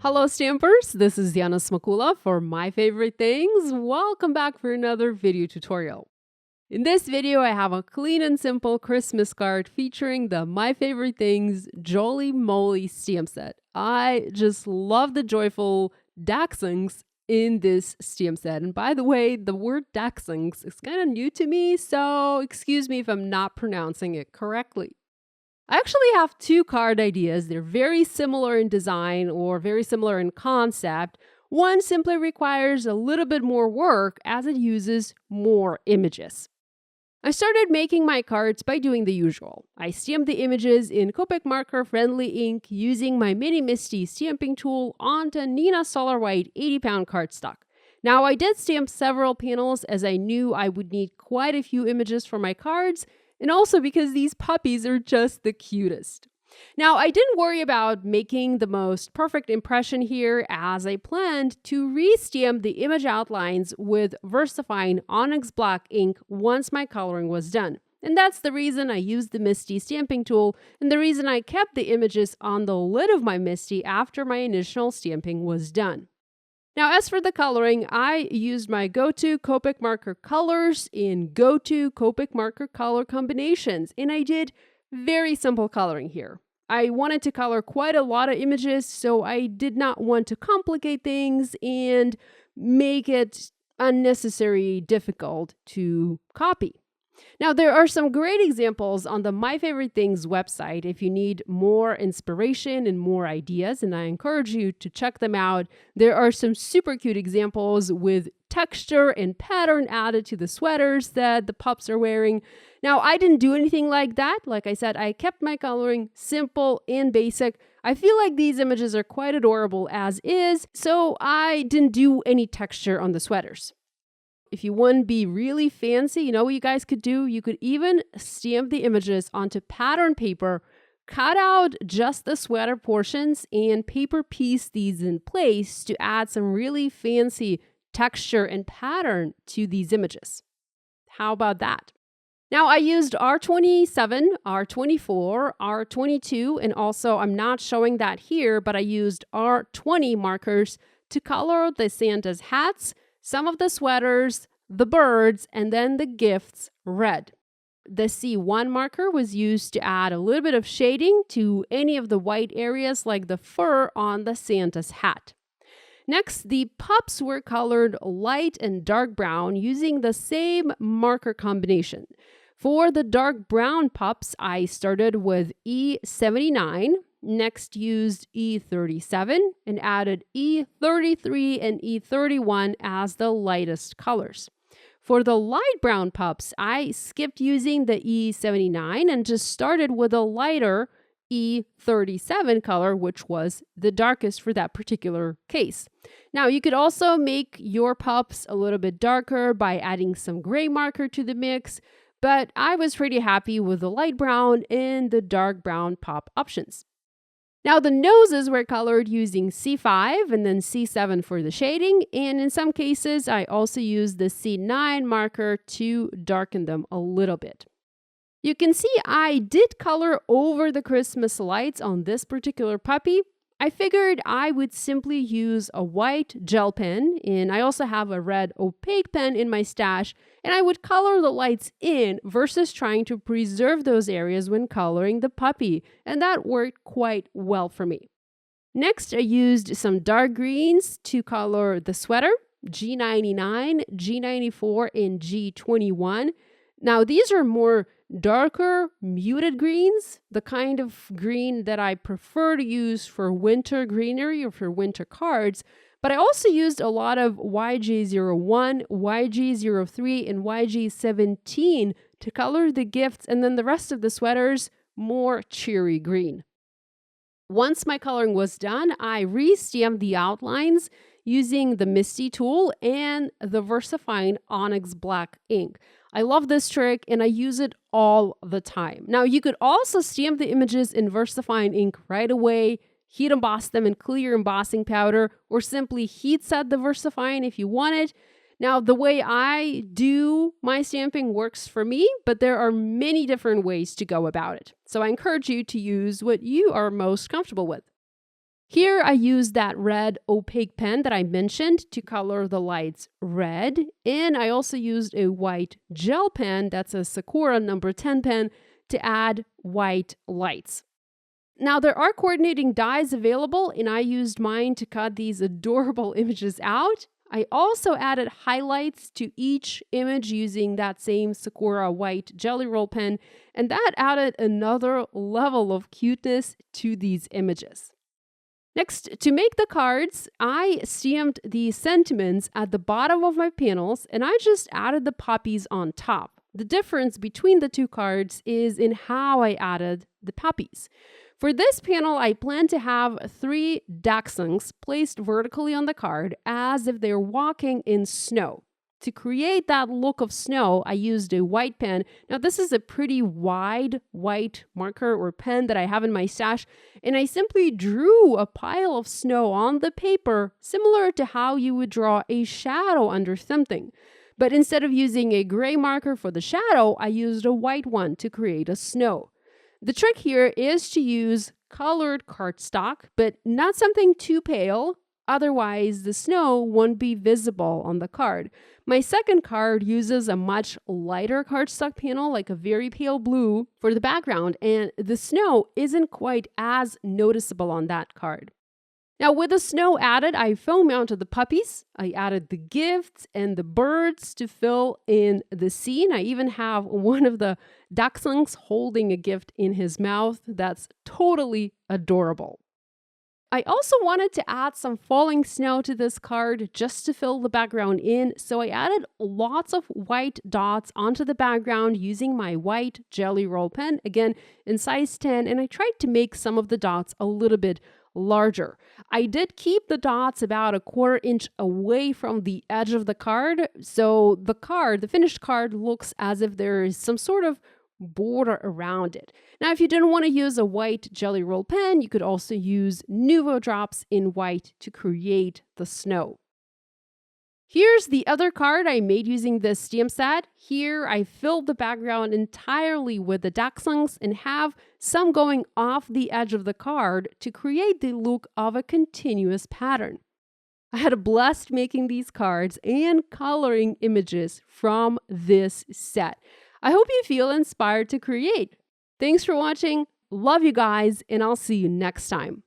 Hello Stampers, this is Yana Smakula for My Favorite Things. Welcome back for another video tutorial. In this video, I have a clean and simple Christmas card featuring the My Favorite Things Jolly Moly stamp set. I just love the joyful Dachshunds in this stamp set. And by the way, the word Dachshunds is kind of new to me, so excuse me if I'm not pronouncing it correctly. I actually have two card ideas. They're very similar in design or very similar in concept. One simply requires a little bit more work as it uses more images. I started making my cards by doing the usual. I stamped the images in Copic marker friendly ink using my mini MISTI stamping tool onto Neenah Solar White 80-pound cardstock. Now I did stamp several panels as I knew I would need quite a few images for my cards, and also because these puppies are just the cutest. Now, I didn't worry about making the most perfect impression here as I planned to re-stamp the image outlines with VersaFine Onyx Black ink once my coloring was done. And that's the reason I used the MISTI stamping tool and the reason I kept the images on the lid of my MISTI after my initial stamping was done. Now, as for the coloring, I used my go-to Copic marker colors in go-to Copic marker color combinations, and I did very simple coloring here. I wanted to color quite a lot of images, so I did not want to complicate things and make it unnecessarily difficult to copy. Now, there are some great examples on the My Favorite Things website if you need more inspiration and more ideas, and I encourage you to check them out. There are some super cute examples with texture and pattern added to the sweaters that the pups are wearing. Now, I didn't do anything like that. Like I said, I kept my coloring simple and basic. I feel like these images are quite adorable as is, so I didn't do any texture on the sweaters. If you want to be really fancy, you know what you guys could do? You could even stamp the images onto pattern paper, cut out just the sweater portions, and paper piece these in place to add some really fancy texture and pattern to these images. How about that? Now, I used R27, R24, R22, and also I'm not showing that here, but I used R20 markers to color the Santa's hats, some of the sweaters, the birds, and then the gifts red. The C1 marker was used to add a little bit of shading to any of the white areas like the fur on the Santa's hat. Next, the pups were colored light and dark brown using the same marker combination. For the dark brown pups, I started with E79, next used E37 and added E33 and E31 as the lightest colors. For the light brown pups, I skipped using the E79 and just started with a lighter E37 color, which was the darkest for that particular case. Now, you could also make your pups a little bit darker by adding some gray marker to the mix, but I was pretty happy with the light brown and the dark brown pup options. Now, the noses were colored using C5 and then C7 for the shading, and in some cases, I also used the C9 marker to darken them a little bit. You can see I did color over the Christmas lights on this particular puppy. I figured I would simply use a white gel pen, and I also have a red opaque pen in my stash, and I would color the lights in versus trying to preserve those areas when coloring the puppy, and that worked quite well for me. Next, I used some dark greens to color the sweater, G99, G94, and G21. Now, these are more darker, muted greens, the kind of green that I prefer to use for winter greenery or for winter cards, but I also used a lot of YG01, YG03, and YG17 to color the gifts, and then the rest of the sweaters more cheery green. Once my coloring was done, I re-stamped the outlines using the MISTI tool and the VersaFine Onyx Black ink. I love this trick and I use it all the time. Now, you could also stamp the images in VersaFine ink right away, heat emboss them in clear embossing powder, or simply heat set the VersaFine if you want it. Now, the way I do my stamping works for me, but there are many different ways to go about it. So I encourage you to use what you are most comfortable with. Here I used that red opaque pen that I mentioned to color the lights red, and I also used a white gel pen, that's a Sakura number 10 pen, to add white lights. Now there are coordinating dies available, and I used mine to cut these adorable images out. I also added highlights to each image using that same Sakura white jelly roll pen, and that added another level of cuteness to these images. Next, to make the cards, I stamped the sentiments at the bottom of my panels, and I just added the puppies on top. The difference between the two cards is in how I added the puppies. For this panel, I plan to have 3 Dachshunds placed vertically on the card as if they're walking in snow. To create that look of snow, I used a white pen. Now, this is a pretty wide white marker or pen that I have in my stash, and I simply drew a pile of snow on the paper, similar to how you would draw a shadow under something. But instead of using a gray marker for the shadow, I used a white one to create a snow. The trick here is to use colored cardstock, but not something too pale. Otherwise, the snow won't be visible on the card. My second card uses a much lighter cardstock panel, like a very pale blue, for the background, and the snow isn't quite as noticeable on that card. Now, with the snow added, I foam mounted the puppies. I added the gifts and the birds to fill in the scene. I even have one of the Dachshunds holding a gift in his mouth. That's totally adorable. I also wanted to add some falling snow to this card just to fill the background in, so I added lots of white dots onto the background using my white jelly roll pen, again in size 10, and I tried to make some of the dots a little bit larger. I did keep the dots about 1/4 inch away from the edge of the card, so the finished card, looks as if there is some sort of border around it. Now, if you didn't want to use a white jelly roll pen, you could also use Nuvo drops in white to create the snow. Here's the other card I made using this stamp set. Here, I filled the background entirely with the Dachshunds and have some going off the edge of the card to create the look of a continuous pattern. I had a blast making these cards and coloring images from this set. I hope you feel inspired to create. Thanks for watching. Love you guys, and I'll see you next time.